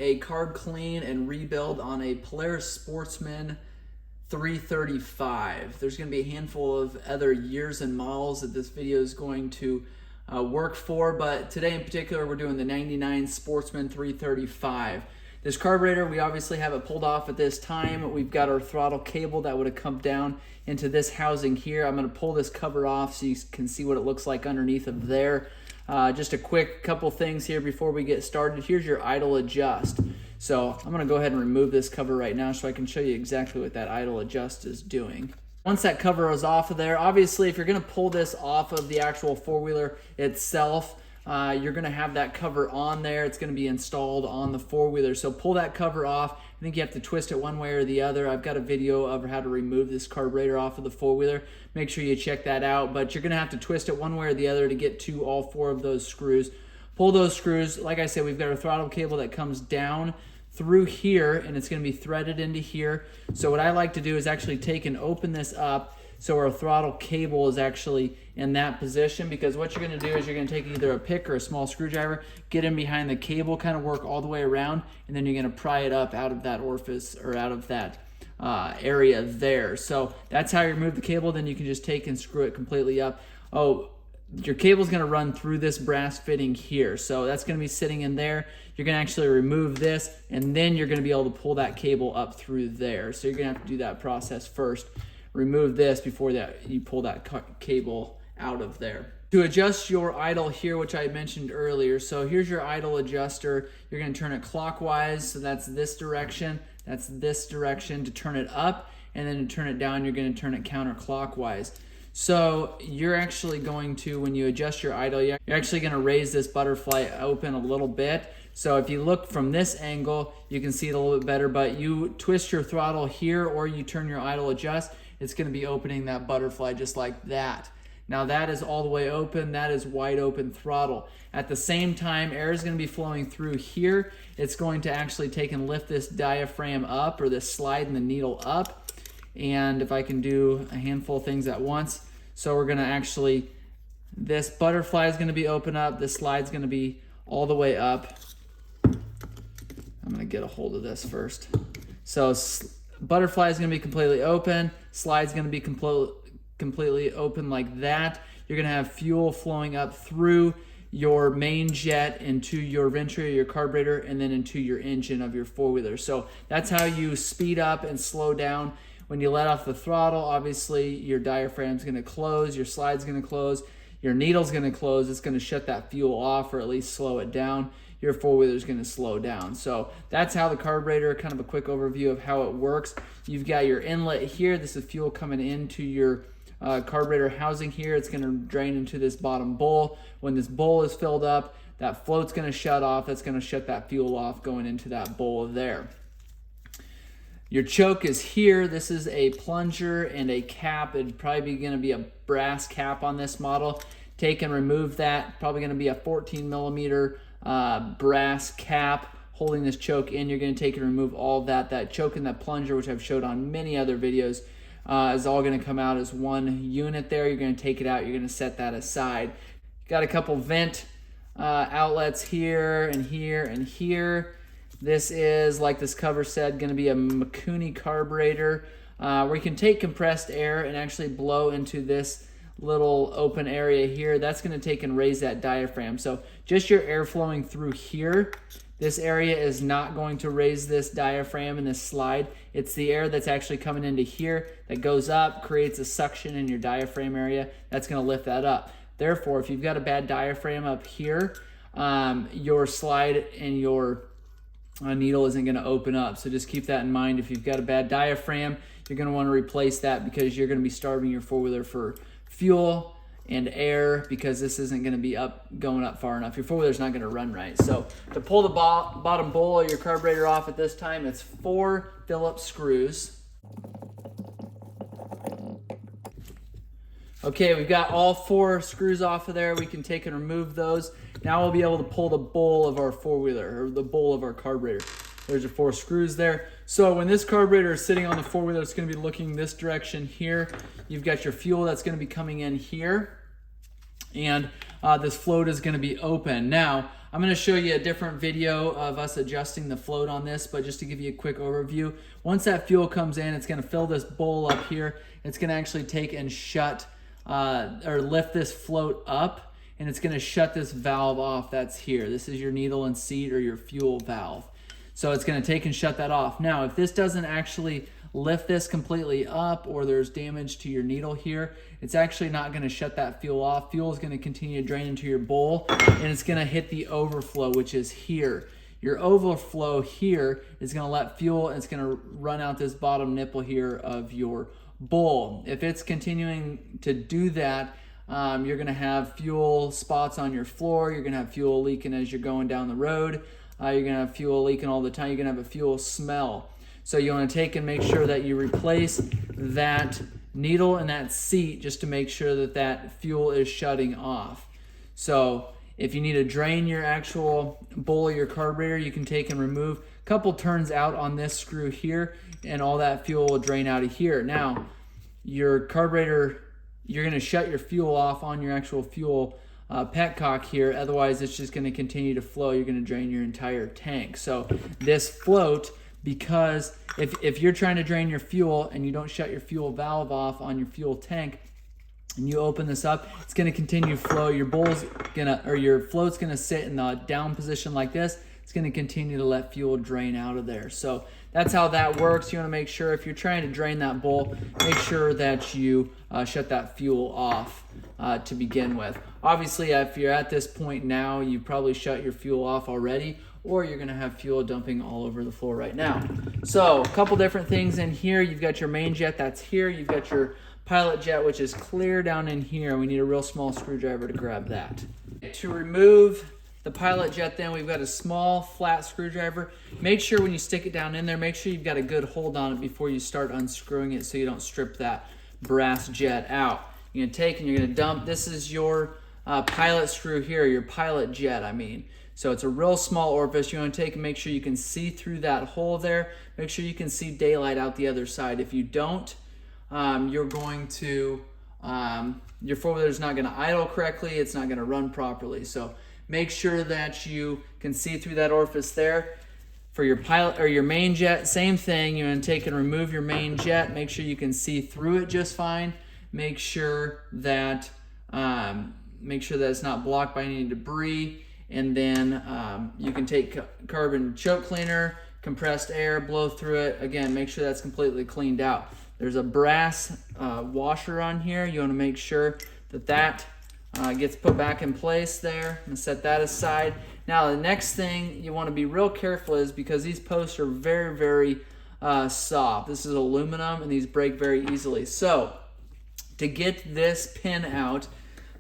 a carb clean and rebuild on a Polaris Sportsman 335. There's going to be a handful of other years and models that this video is going to work for, but today in particular we're doing the 99 Sportsman 335. This carburetor, we obviously have it pulled off at this time. We've got our throttle cable that would have come down into this housing here. I'm going to pull this cover off so you can see what it looks like underneath of there. Just a quick couple things here before we get started. Here's your idle adjust. So I'm going to go ahead and remove this cover right now so I can show you exactly what that idle adjust is doing. Once that cover is off of there, obviously if you're going to pull this off of the actual four-wheeler itself, you're going to have that cover on there. It's going to be installed on the four-wheeler. So pull that cover off. I think you have to twist it one way or the other. I've got a video of how to remove this carburetor off of the four-wheeler. Make sure you check that out. But you're going to have to twist it one way or the other to get to all four of those screws. Pull those screws. Like I said, we've got a throttle cable that comes down through here, and it's going to be threaded into here. So what I like to do is actually take and open this up so our throttle cable is actually in that position, because what you're going to do is you're going to take either a pick or a small screwdriver, get in behind the cable, kind of work all the way around, and then you're going to pry it up out of that orifice or out of that area there. So that's how you remove the cable. Then you can just take and screw it completely up. Oh, your cable is going to run through this brass fitting here, so that's going to be sitting in there. You're going to actually remove this, and then you're going to be able to pull that cable up through there. So you're going to have to do that process first. Remove this before that you pull that cable out of there. To adjust your idle here, which I mentioned earlier, so here's your idle adjuster. You're going to turn it clockwise, so that's this direction, that's this direction. To turn it up, and then to turn it down, you're going to turn it counterclockwise. So you're actually going to, when you adjust your idle, you're actually going to raise this butterfly open a little bit. So if you look from this angle, you can see it a little bit better, but you twist your throttle here or you turn your idle adjust, it's going to be opening that butterfly just like that. Now that is all the way open, that is wide open throttle. At the same time, air is going to be flowing through here. It's going to actually take and lift this diaphragm up, or this slide in the needle up. And if I can do a handful of things at once, so we're going to actually, this butterfly is going to be open up, this slide is going to be all the way up. I'm going to get a hold of this first. So butterfly is going to be completely open, slide is going to be completely open like that. You're going to have fuel flowing up through your main jet into your venturi, your carburetor, and then into your engine of your four-wheeler. So that's how you speed up and slow down. When you let off the throttle, obviously your diaphragm is going to close, your slide's going to close, your needle's going to close. It's going to shut that fuel off, or at least slow it down. Your four-wheeler is going to slow down. So that's how the carburetor, kind of a quick overview of how it works. You've got your inlet here. This is fuel coming into your carburetor housing here. It's going to drain into this bottom bowl. When this bowl is filled up, that float's going to shut off. That's going to shut that fuel off going into that bowl there. Your choke is here. This is a plunger and a cap. It'd probably be going to be a brass cap on this model. Take and remove that. Probably going to be a 14 millimeter brass cap holding this choke in. You're going to take and remove all of that. That choke and that plunger, which I've showed on many other videos, is all going to come out as one unit there. You're going to take it out. You're going to set that aside. Got a couple vent outlets here and here and here. This is, like this cover said, going to be a Magnum carburetor where you can take compressed air and actually blow into this little open area here. That's going to take and raise that diaphragm. So just your air flowing through here. This area is not going to raise this diaphragm in this slide. It's the air that's actually coming into here that goes up, creates a suction in your diaphragm area. That's going to lift that up. Therefore, if you've got a bad diaphragm up here, your slide and your needle isn't going to open up. So just keep that in mind. If you've got a bad diaphragm, you're going to want to replace that, because you're going to be starving your four-wheeler for fuel and air, because this isn't going to be going up far enough. Your four-wheeler's not going to run right. So to pull the bottom bowl of your carburetor off at this time, it's 4 Phillips screws. Okay, we've got all 4 screws off of there. We can take and remove those. Now we'll be able to pull the bowl of our four-wheeler, or the bowl of our carburetor. There's your 4 screws there. So when this carburetor is sitting on the four-wheeler, it's going to be looking this direction here. You've got your fuel that's going to be coming in here. and this float is going to be open. Now, I'm going to show you a different video of us adjusting the float on this, but just to give you a quick overview, once that fuel comes in, it's going to fill this bowl up here. It's going to actually take and shut or lift this float up, and it's going to shut this valve off that's here. This is your needle and seat or your fuel valve. So it's going to take and shut that off. Now, if this doesn't actually lift this completely up, or there's damage to your needle here, it's actually not going to shut that fuel off. Fuel is going to continue to drain into your bowl, and it's going to hit the overflow, which is here. Your overflow here is going to let fuel, and it's going to run out this bottom nipple here of your bowl. If it's continuing to do that, you're going to have fuel spots on your floor. You're going to have fuel leaking as you're going down the road. You're going to have fuel leaking all the time. You're going to have a fuel smell. So you want to take and make sure that you replace that needle and that seat just to make sure that that fuel is shutting off. So if you need to drain your actual bowl of your carburetor, you can take and remove a couple turns out on this screw here, and all that fuel will drain out of here. Now, your carburetor, you're going to shut your fuel off on your actual fuel petcock here. Otherwise, it's just going to continue to flow. You're going to drain your entire tank. So this float, because if you're trying to drain your fuel and you don't shut your fuel valve off on your fuel tank, and you open this up, it's going to continue to flow. Your bowl's gonna, or your float's going to sit in the down position like this. It's going to continue to let fuel drain out of there. So that's how that works. You want to make sure if you're trying to drain that bowl, make sure that you shut that fuel off to begin with. Obviously, if you're at this point now, you probably shut your fuel off already, or you're going to have fuel dumping all over the floor right now. So a couple different things in here. You've got your main jet that's here. You've got your pilot jet, which is clear down in here. We need a real small screwdriver to grab that. To remove the pilot jet, then we've got a small flat screwdriver. Make sure when you stick it down in there, make sure you've got a good hold on it before you start unscrewing it, so you don't strip that brass jet out. You're going to take and you're going to dump. This is your pilot screw here, your pilot jet, I mean. So it's a real small orifice. You want to take and make sure you can see through that hole there. Make sure you can see daylight out the other side. If you don't, you're going to, your four-wheeler is not going to idle correctly. It's not going to run properly. So make sure that you can see through that orifice there. For your pilot or your main jet, same thing. You're going to take and remove your main jet. Make sure you can see through it just fine. Make sure that it's not blocked by any debris. And then you can take carbon choke cleaner, compressed air, blow through it. Again, make sure that's completely cleaned out. There's a brass washer on here. You want to make sure that gets put back in place there. I'm going to set that aside. Now, the next thing you want to be real careful is, because these posts are very, very soft. This is aluminum, and these break very easily. So to get this pin out,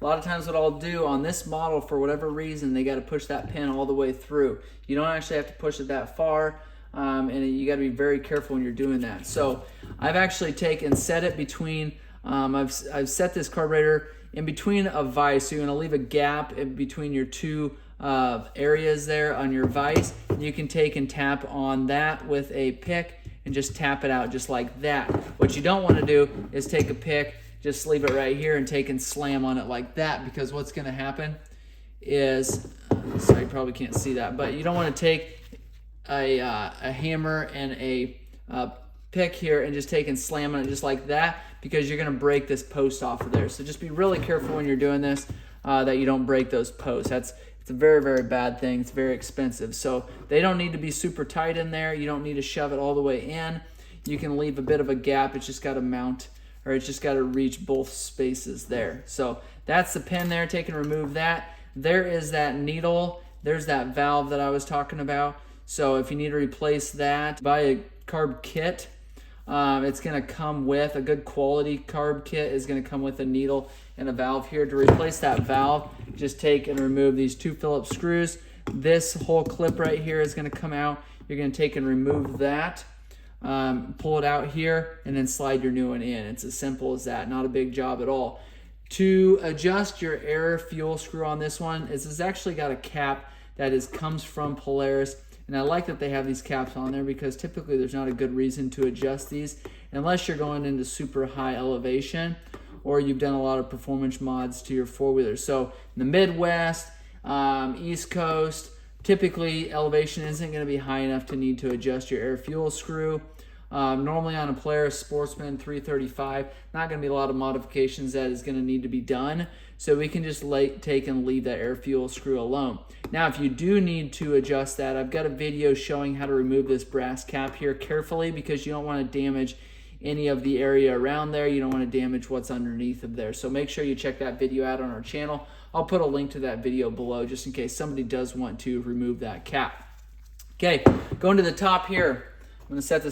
a lot of times what I'll do on this model, for whatever reason, they got to push that pin all the way through. You don't actually have to push it that far, and you got to be very careful when you're doing that. So I've actually taken, set it between, I've set this carburetor in between a vise. So you're going to leave a gap in between your two areas there on your vise. You can take and tap on that with a pick and just tap it out just like that. What you don't want to do is take a pick, just leave it right here, and take and slam on it like that, because what's going to happen is, so you probably can't see that, but you don't want to take a hammer and a pick here and just take and slam on it just like that, because you're going to break this post off of there. So just be really careful when you're doing this, that you don't break those posts. It's a very, very bad thing. It's very expensive. So they don't need to be super tight in there. You don't need to shove it all the way in. You can leave a bit of a gap. It's just got to mount, or it's just got to reach both spaces there. So that's the pin there. Take and remove that. There is that needle. There's that valve that I was talking about. So if you need to replace that, buy a Carb kit. It's going to come with a good quality Carb kit. Is going to come with a needle and a valve here. To replace that valve, just take and remove these two Phillips screws. This whole clip right here is going to come out. You're going to take and remove that. Pull it out here, and then slide your new one in. It's as simple as that. Not a big job at all. To adjust your air fuel screw on this one, it's actually got a cap that comes from Polaris, and I like that they have these caps on there, because typically there's not a good reason to adjust these unless you're going into super high elevation, or you've done a lot of performance mods to your four-wheelers. So in the Midwest, East Coast, typically elevation isn't going to be high enough to need to adjust your air fuel screw. Normally on a Polaris Sportsman 335, not going to be a lot of modifications that is going to need to be done. So we can just take and leave that air fuel screw alone. Now, if you do need to adjust that, I've got a video showing how to remove this brass cap here carefully, because you don't want to damage any of the area around there. You don't want to damage what's underneath of there. So make sure you check that video out on our channel. I'll put a link to that video below just in case somebody does want to remove that cap. Okay, going to the top here. I'm going to set the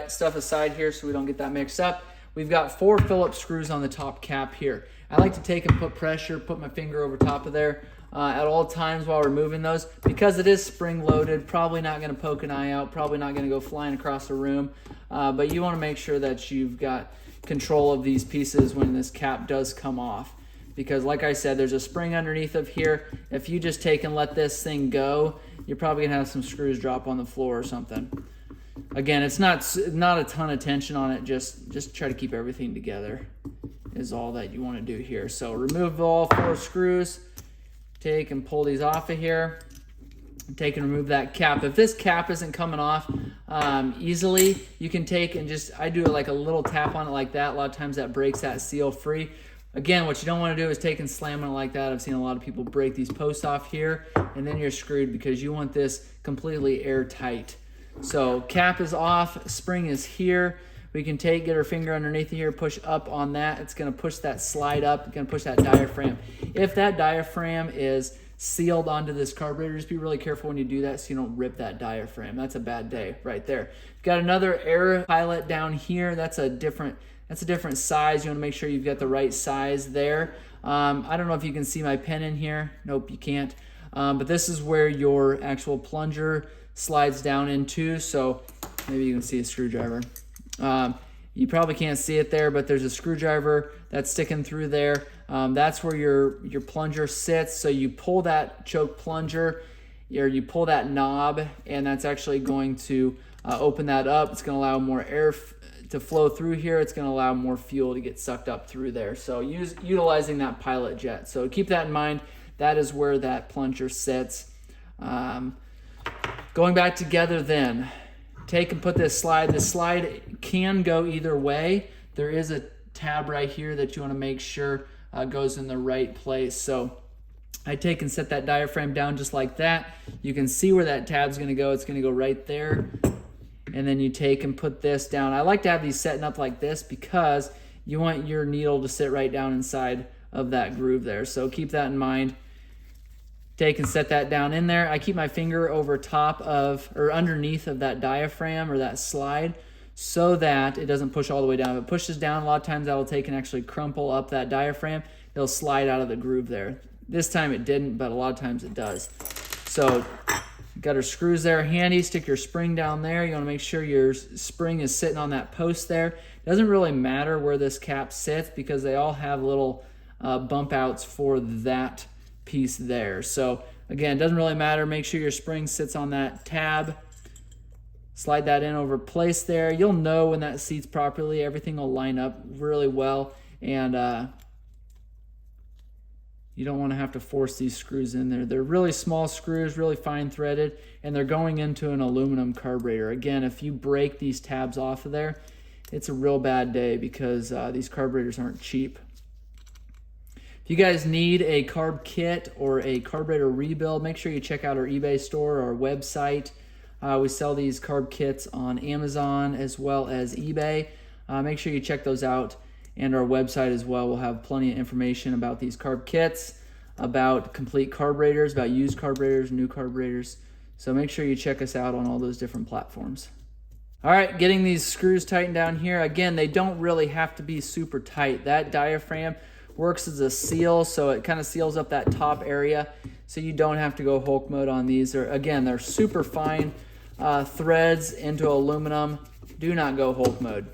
stuff aside here so we don't get that mixed up. We've got 4 Phillips screws on the top cap here. I like to take and put pressure, put my finger over top of there at all times while removing those, because it is spring loaded. Probably not going to poke an eye out, probably not going to go flying across the room, but you want to make sure that you've got control of these pieces when this cap does come off, because like I said, there's a spring underneath of here. If you just take and let this thing go, you're probably going to have some screws drop on the floor or something. Again, it's not a ton of tension on it, just try to keep everything together is all that you want to do here. So remove all 4 screws, take and pull these off of here, take and remove that cap. If this cap isn't coming off easily, you can take and I do like a little tap on it like that. A lot of times that breaks that seal free. Again, what you don't want to do is take and slam it like that. I've seen a lot of people break these posts off here, and then you're screwed, because you want this completely airtight. So cap is off, spring is here. We can get our finger underneath here, push up on that. It's going to push that slide up. It's going to push that diaphragm. If that diaphragm is sealed onto this carburetor, just be really careful when you do that so you don't rip that diaphragm. That's a bad day right there. You've got another air pilot down here. That's a different size. You want to make sure you've got the right size there. I don't know if you can see my pen in here. Nope, you can't. But this is where your actual plunger slides down into, so maybe you can see a screwdriver. You probably can't see it there, but there's a screwdriver that's sticking through there. That's where your plunger sits. So you pull that choke plunger, or you pull that knob, and that's actually going to open that up. It's going to allow more air to flow through here. It's going to allow more fuel to get sucked up through there. So utilizing that pilot jet. So keep that in mind. That is where that plunger sits. Going back together then, take and put this slide. This slide can go either way. There is a tab right here that you want to make sure goes in the right place. So I take and set that diaphragm down just like that. You can see where that tab's going to go. It's going to go right there. And then you take and put this down. I like to have these setting up like this because you want your needle to sit right down inside of that groove there. So keep that in mind. Take and set that down in there. I keep my finger over top of, or underneath of that diaphragm or that slide, so that it doesn't push all the way down. If it pushes down, a lot of times that'll take and actually crumple up that diaphragm. It'll slide out of the groove there. This time it didn't, but a lot of times it does. So got our screws there handy. Stick your spring down there. You want to make sure your spring is sitting on that post there. It doesn't really matter where this cap sits because they all have little bump outs for that piece there. So again, it doesn't really matter. Make sure your spring sits on that tab. Slide that in over place there. You'll know when that seats properly. Everything will line up really well, and you don't want to have to force these screws in there. They're really small screws, really fine threaded, and they're going into an aluminum carburetor. Again, if you break these tabs off of there, it's a real bad day because these carburetors aren't cheap. If you guys need a carb kit or a carburetor rebuild, make sure you check out our eBay store or our website. We sell these carb kits on Amazon as well as eBay. Make sure you check those out, and our website as well. We'll have plenty of information about these carb kits, about complete carburetors, about used carburetors, new carburetors. So make sure you check us out on all those different platforms. All right, getting these screws tightened down here. Again, they don't really have to be super tight. That diaphragm works as a seal, so it kind of seals up that top area, so you don't have to go Hulk mode on these. They're super fine threads into aluminum. Do not go Hulk mode.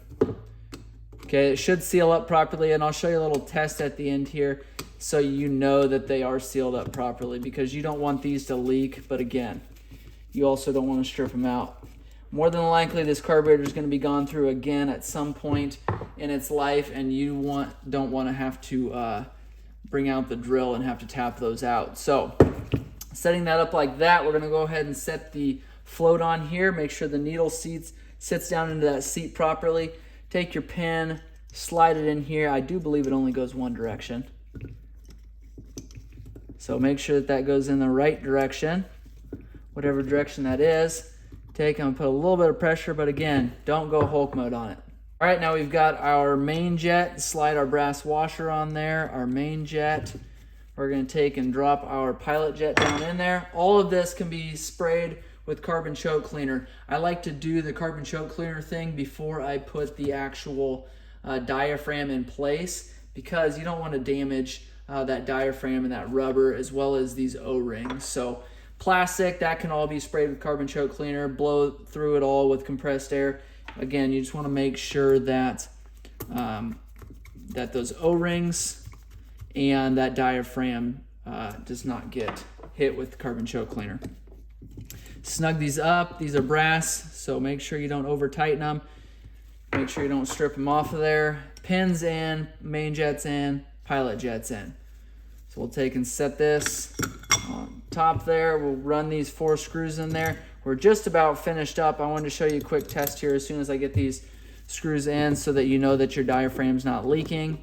Okay, it should seal up properly, and I'll show you a little test at the end here so you know that they are sealed up properly, because you don't want these to leak, but again, you also don't want to strip them out. More than likely, this carburetor is going to be gone through again at some point, in its life, and you don't want to have to bring out the drill and have to tap those out. So setting that up like that, we're going to go ahead and set the float on here. Make sure the needle sits down into that seat properly. Take your pin, slide it in here. I do believe it only goes one direction. So make sure that goes in the right direction, whatever direction that is. I'm gonna put a little bit of pressure, but again, don't go Hulk mode on it. All right, now we've got our main jet. Slide our brass washer on there, our main jet. We're gonna take and drop our pilot jet down in there. All of this can be sprayed with carbon choke cleaner. I like to do the carbon choke cleaner thing before I put the actual diaphragm in place, because you don't want to damage that diaphragm and that rubber, as well as these O-rings. So plastic, that can all be sprayed with carbon choke cleaner. Blow through it all with compressed air. Again, you just want to make sure that that those O-rings and that diaphragm does not get hit with carbon choke cleaner. Snug these up. These are brass, so make sure you don't over tighten them. Make sure you don't strip them off of there. Pins in, main jets in, pilot jets in. So we'll take and set this on top there. We'll run these 4 screws in there. We're just about finished up. I wanted to show you a quick test here as soon as I get these screws in, so that you know that your diaphragm's not leaking.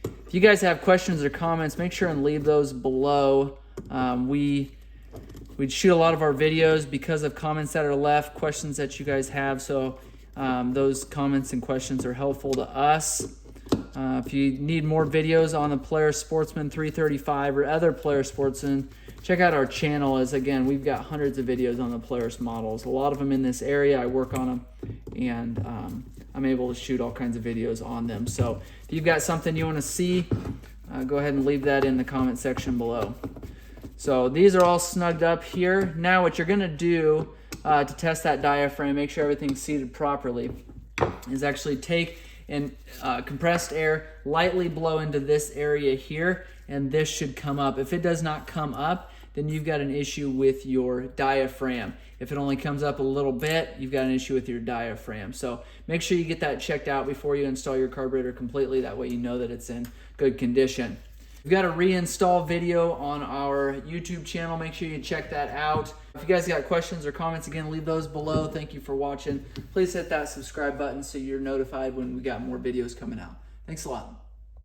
If you guys have questions or comments, make sure and leave those below. We'd shoot a lot of our videos because of comments that are left, questions that you guys have. So those comments and questions are helpful to us. If you need more videos on the Polaris Sportsman 335 or other Polaris Sportsman, check out our channel, as again, we've got hundreds of videos on the Polaris models. A lot of them in this area. I work on them, and I'm able to shoot all kinds of videos on them. So if you've got something you want to see, go ahead and leave that in the comment section below. So these are all snugged up here. Now what you're going to do to test that diaphragm, make sure everything's seated properly, is actually take and compressed air, lightly blow into this area here, and this should come up. If it does not come up, then you've got an issue with your diaphragm. If it only comes up a little bit, you've got an issue with your diaphragm. So make sure you get that checked out before you install your carburetor completely. That way you know that it's in good condition. We've got a reinstall video on our YouTube channel. Make sure you check that out. If you guys got questions or comments, again, leave those below. Thank you for watching. Please hit that subscribe button so you're notified when we got more videos coming out. Thanks a lot.